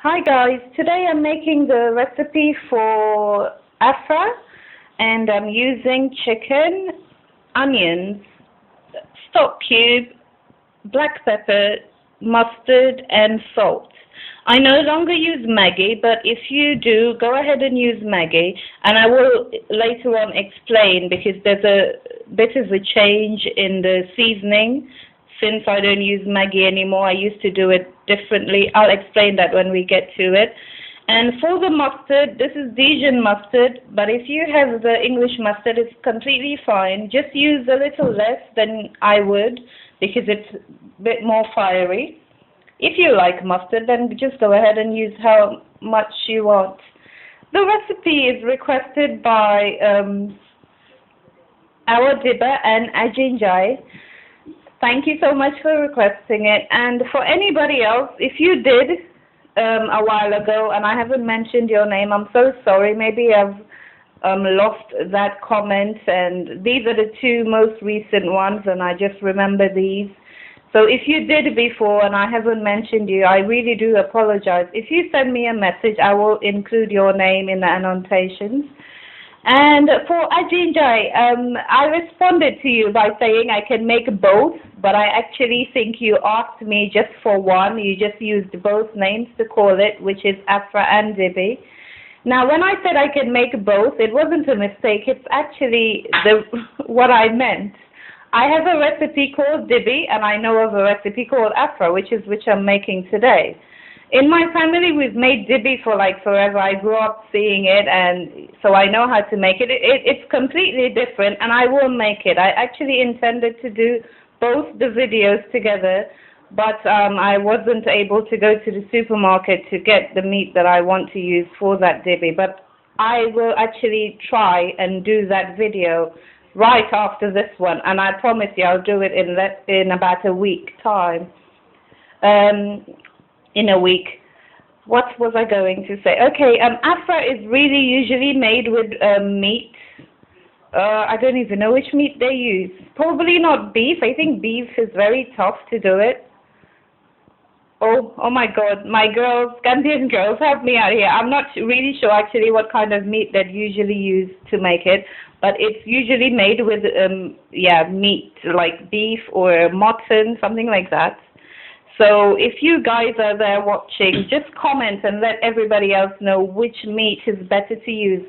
Hi guys, today I'm making the recipe for Afra and I'm using chicken, onions, stock cube, black pepper, mustard and salt. I no longer use Maggi, but if you do, go ahead and use Maggi, and I will later on explain because there's a bit of a change in the seasoning since I don't use Maggi anymore. I used to do it differently. I'll explain that when we get to it. And for the mustard, this is Dijon mustard, but if you have the English mustard, it's completely fine. Just use a little less than I would because it's a bit more fiery. If you like mustard, then just go ahead and use how much you want. The recipe is requested by our Dibi and Ajinjai. Thank you so much for requesting it. And for anybody else, if you did a while ago and I haven't mentioned your name, I'm so sorry. Maybe I've lost that comment, and these are the two most recent ones, and I just remember these. So if you did before and I haven't mentioned you, I really do apologize. If you send me a message, I will include your name in the annotations. And for Ajinjai, I responded to you by saying I can make both, but I actually think you asked me just for one. You just used both names to call it, which is Afra and Dibi. Now, when I said I can make both, it wasn't a mistake. It's actually what I meant. I have a recipe called Dibi, and I know of a recipe called Afra, which I'm making today. In my family, we've made Dibi for like forever. I grew up seeing it, and so I know how to make it. It's completely different, and I will make it. I actually intended to do both the videos together, but I wasn't able to go to the supermarket to get the meat that I want to use for that Dibi. But I will actually try and do that video right after this one, and I promise you I'll do it in about a week time. In a week. What was I going to say? Okay, Afra is really usually made with meat. I don't even know which meat they use. Probably not beef. I think beef is very tough to do it. Oh my God, my girls, Gambian girls, help me out here. I'm not really sure actually what kind of meat they usually use to make it, but it's usually made with, meat, like beef or mutton, something like that. So if you guys are there watching, just comment and let everybody else know which meat is better to use,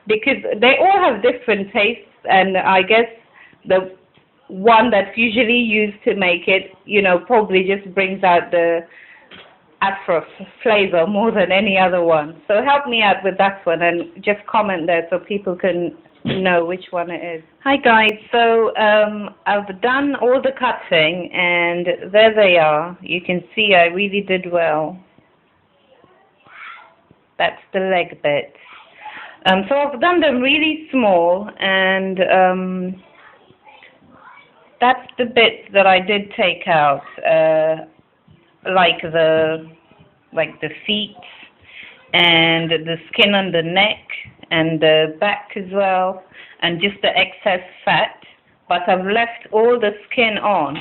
because they all have different tastes, and I guess the one that's usually used to make it, probably just brings out the Afra flavor more than any other one. So help me out with that one and just comment there so people can know which one it is. Hi guys, so I've done all the cutting and there they are. You can see I really did well. That's the leg bit. So I've done them really small, and that's the bits that I did take out, like the feet and the skin on the neck and the back as well, and just the excess fat, but I've left all the skin on.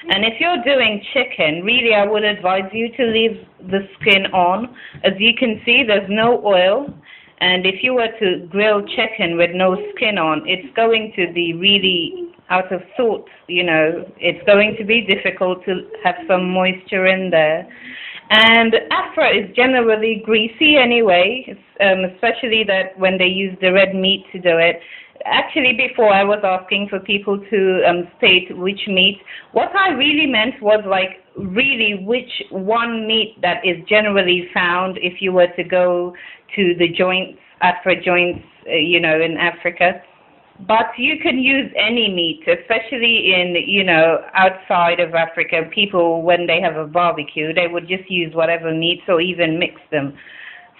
And if you're doing chicken, really I would advise you to leave the skin on. As you can see, there's no oil, and if you were to grill chicken with no skin on, it's going to be really out of sorts, it's going to be difficult to have some moisture in there. And Afra is generally greasy anyway, especially that when they use the red meat to do it. Actually, before I was asking for people to state which meat. What I really meant was like really which one meat that is generally found if you were to go to the joints, Afra joints, in Africa. But you can use any meat, especially in, outside of Africa. People, when they have a barbecue, they would just use whatever meats or even mix them.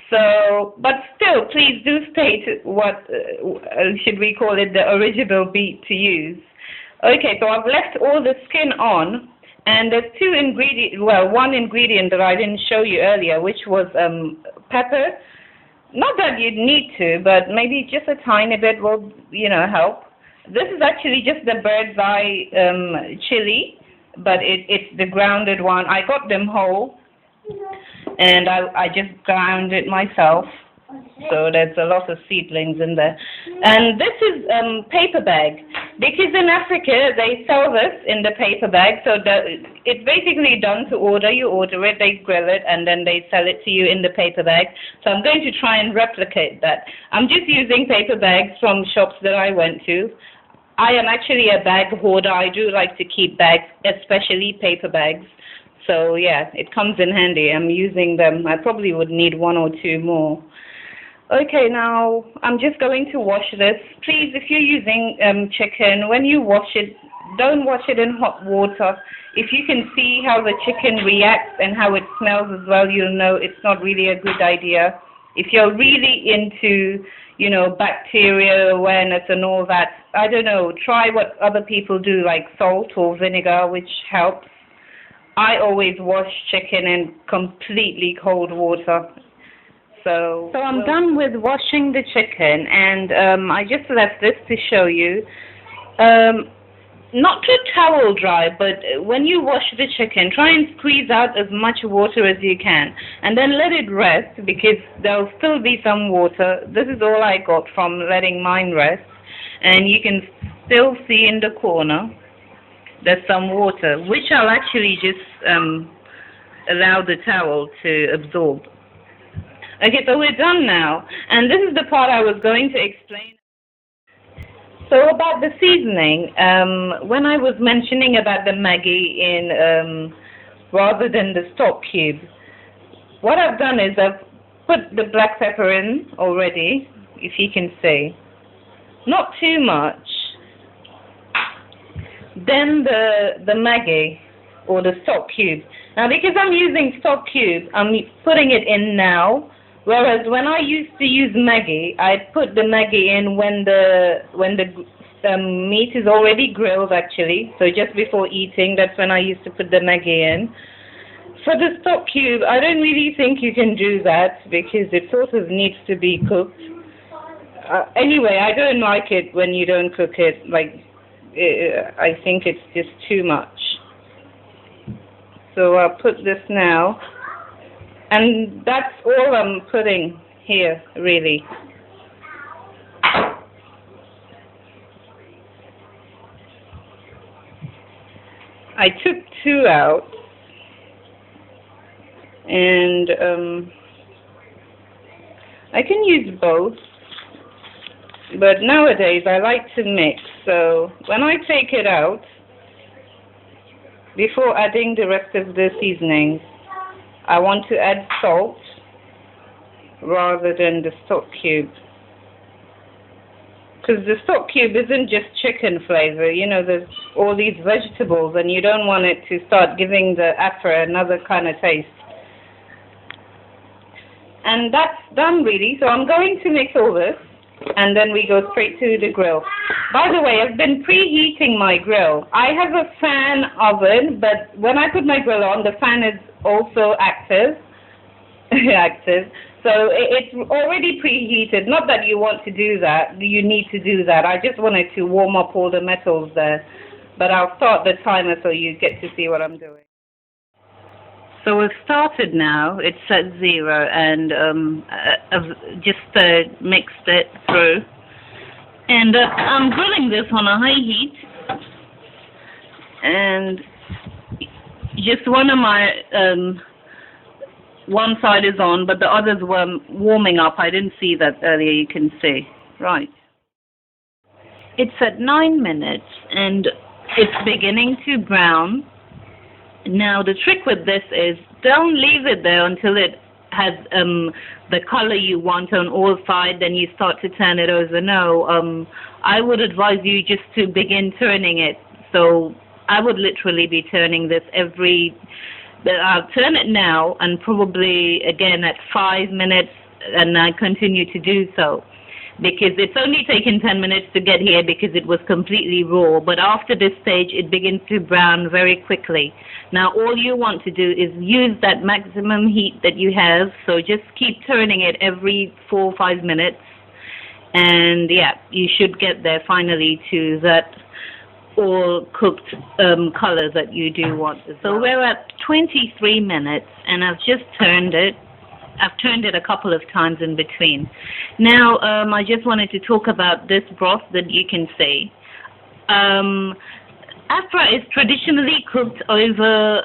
So, but still, please do state what, should we call it, the original meat to use. Okay, so I've left all the skin on, and there's one ingredient that I didn't show you earlier, which was pepper. Not that you'd need to, but maybe just a tiny bit will, help. This is actually just the bird's eye chili, but it's the grounded one. I got them whole. and I just ground it myself. So there's a lot of seedlings in there. And this is paper bag, because in Africa they sell this in the paper bag. So it's basically done to order. You order it, they grill it, and then they sell it to you in the paper bag. So I'm going to try and replicate that. I'm just using paper bags from shops that I went to. I am actually a bag hoarder. I do like to keep bags, especially paper bags. So yeah, it comes in handy. I'm using them. I probably would need 1 or 2 more. Okay, now I'm just going to wash this. Please, if you're using chicken, when you wash it, don't wash it in hot water. If you can see how the chicken reacts and how it smells as well, you'll know it's not really a good idea. If you're really into, you know, bacteria awareness and all that, I don't know, try what other people do, like salt or vinegar, which helps. I always wash chicken in completely cold water. So I'm done with washing the chicken, and I just left this to show you. Not to towel dry, but when you wash the chicken, try and squeeze out as much water as you can, and then let it rest, because there'll still be some water. This is all I got from letting mine rest, and you can still see in the corner there's some water, which I'll actually just allow the towel to absorb. Okay, so we're done now, and this is the part I was going to explain. So about the seasoning, when I was mentioning about the Maggi in rather than the stock cube, what I've done is I've put the black pepper in already, if you can see. Not too much. Then the Maggi, or the stock cube. Now, because I'm using stock cube, I'm putting it in now. Whereas when I used to use Maggi, I put the Maggi in when the meat is already grilled, actually. So just before eating, that's when I used to put the Maggi in. For the stock cube, I don't really think you can do that because it sort of needs to be cooked. Anyway, I don't like it when you don't cook it. Like, I think it's just too much. So I'll put this now. And that's all I'm putting here, really. I took 2 out, and I can use both, but nowadays I like to mix. So when I take it out, before adding the rest of the seasonings, I want to add salt rather than the stock cube. Because the stock cube isn't just chicken flavor, you know, there's all these vegetables, and you don't want it to start giving the Afra another kind of taste. And that's done, really. So I'm going to mix all this, and then we go straight to the grill. By the way, I've been preheating my grill. I have a fan oven, but when I put my grill on, the fan is also active. So it's already preheated. Not that you want to do that, you need to do that. I just wanted to warm up all the metals there. But I'll start the timer so you get to see what I'm doing. So we've started now. It's at 0, and I've just mixed it through. And I'm grilling this on a high heat. And just one of my one side is on, but the others were warming up. I didn't see that earlier, you can see. Right. It's at 9 minutes, and it's beginning to brown. Now, the trick with this is don't leave it there until it has the color you want on all sides, then you start to turn it over. No, I would advise you just to begin turning it. So I would literally be turning this I'll turn it now, and probably again at 5 minutes, and I continue to do so. Because it's only taken 10 minutes to get here because it was completely raw. But after this stage, it begins to brown very quickly. Now, all you want to do is use that maximum heat that you have. So just keep turning it every 4 or 5 minutes. And yeah, you should get there finally to that all cooked color that you do want as well. So we're at 23 minutes, and I've just turned it. I've turned it a couple of times in between. Now, I just wanted to talk about this broth that you can see. Afra is traditionally cooked over,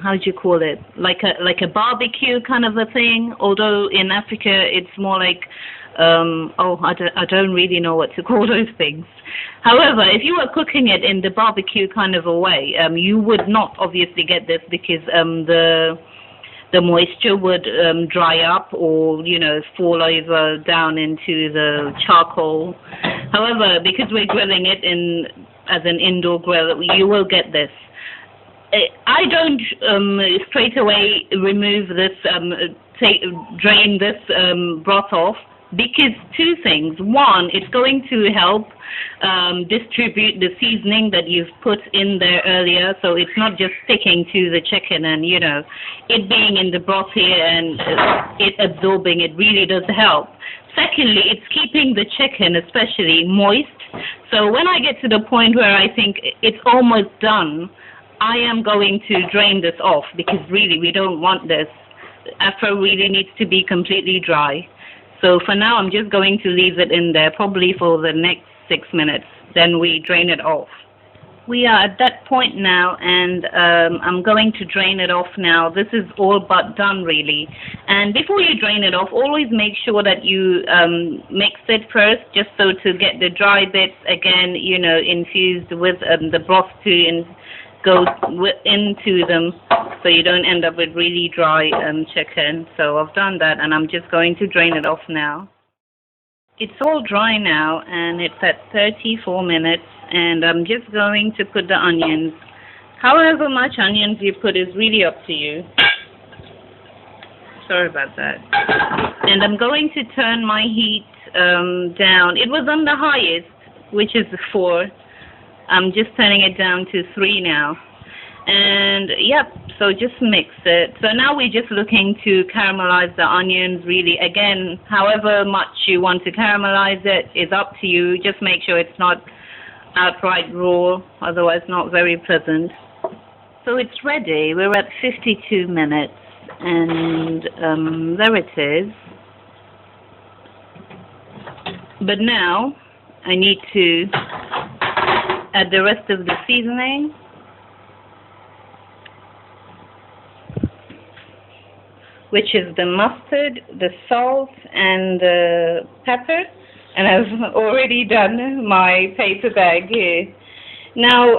how do you call it? Like a barbecue kind of a thing. Although in Africa it's more like, I don't really know what to call those things. However, if you were cooking it in the barbecue kind of a way, you would not obviously get this because the moisture would dry up or, fall over down into the charcoal. However, because we're grilling it as an indoor grill, you will get this. I don't straight away remove this, drain this broth off, because two things. One, it's going to help distribute the seasoning that you've put in there earlier, so it's not just sticking to the chicken and, it being in the broth here and it absorbing, it really does help. Secondly, it's keeping the chicken especially moist. So when I get to the point where I think it's almost done, I am going to drain this off because really we don't want this. Afra really needs to be completely dry. So for now, I'm just going to leave it in there probably for the next 6 minutes. Then we drain it off. We are at that point now, and I'm going to drain it off now. This is all but done, really. And before you drain it off, always make sure that you mix it first, just so to get the dry bits again, infused with the broth to go into them, so you don't end up with really dry chicken. So I've done that, and I'm just going to drain it off now. It's all dry now, and it's at 34 minutes, and I'm just going to put the onions. However much onions you put is really up to you. Sorry about that. And I'm going to turn my heat down. It was on the highest, which is 4. I'm just turning it down to 3 now. And yep, so just mix it. So now we're just looking to caramelize the onions, really. Again, however much you want to caramelize it is up to you. Just make sure it's not outright raw, otherwise not very pleasant. So it's ready. We're at 52 minutes, and there it is. But now I need to add the rest of the seasoning. Which is the mustard, the salt, and the pepper. And I've already done my paper bag here. Now,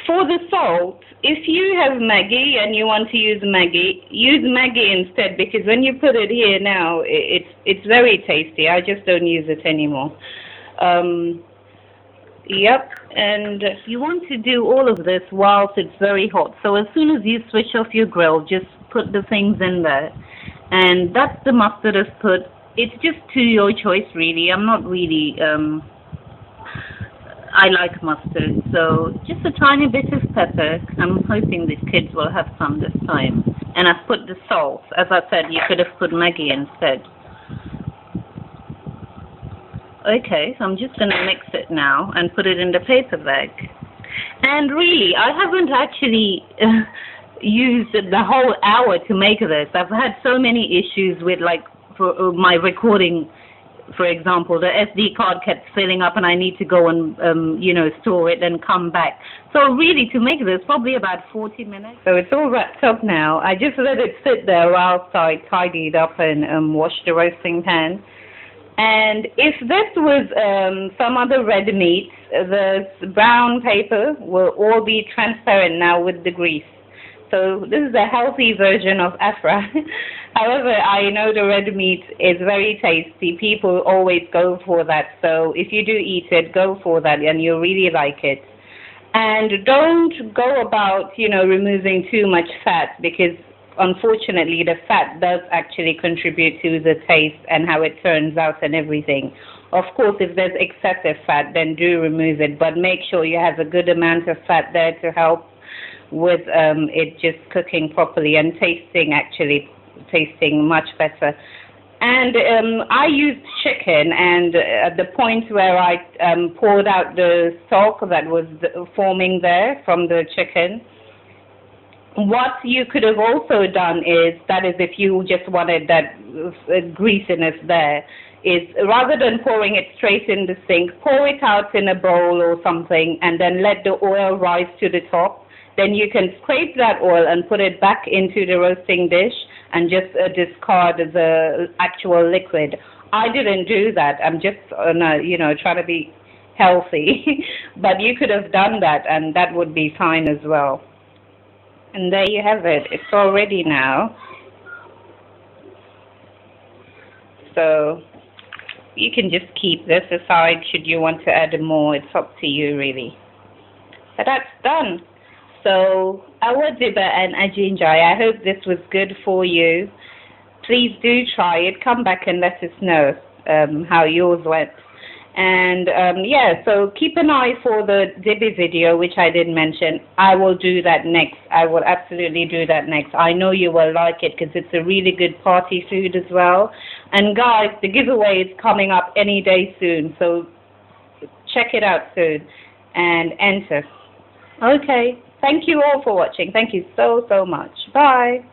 for the salt, if you have Maggi and you want to use Maggi, use Maggi instead, because when you put it here now, it's very tasty. I just don't use it anymore. Yep, and you want to do all of this whilst it's very hot. So as soon as you switch off your grill, just put the things in there. And that's the mustard I've put. It's just to your choice, really. I'm not really, I like mustard. So just a tiny bit of pepper. I'm hoping the kids will have some this time. And I've put the salt. As I said, you could have put Maggi instead. Okay, so I'm just going to mix it now and put it in the paper bag. And really, I haven't actually used the whole hour to make this. I've had so many issues with, like, for my recording, for example. The SD card kept filling up and I need to go and, store it and come back. So really, to make this, probably about 40 minutes. So it's all wrapped up now. I just let it sit there whilst I tidied up and washed the roasting pan. And if this was some other red meat, the brown paper will all be transparent now with the grease. So this is a healthy version of Afra. However, I know the red meat is very tasty. People always go for that. So if you do eat it, go for that and you'll really like it. And don't go about, removing too much fat, because unfortunately, the fat does actually contribute to the taste and how it turns out and everything. Of course, if there's excessive fat, then do remove it, but make sure you have a good amount of fat there to help with it just cooking properly and tasting much better. And I used chicken, and at the point where I poured out the stock that was forming there from the chicken, what you could have also done is, that is if you just wanted that greasiness there, is rather than pouring it straight in the sink, pour it out in a bowl or something and then let the oil rise to the top. Then you can scrape that oil and put it back into the roasting dish and just discard the actual liquid. I didn't do that. I'm just, trying to be healthy. But you could have done that, and that would be fine as well. And there you have it. It's all ready now. So you can just keep this aside should you want to add more. It's up to you, really. But that's done. So, our Dibi and Ajinjai, I hope this was good for you. Please do try it. Come back and let us know how yours went. And so keep an eye for the Dibi video, which I did mention. I will do that next. I will absolutely do that next. I know you will like it because it's a really good party food as well. And guys, the giveaway is coming up any day soon. So check it out soon and enter. Okay. Thank you all for watching. Thank you so, so much. Bye.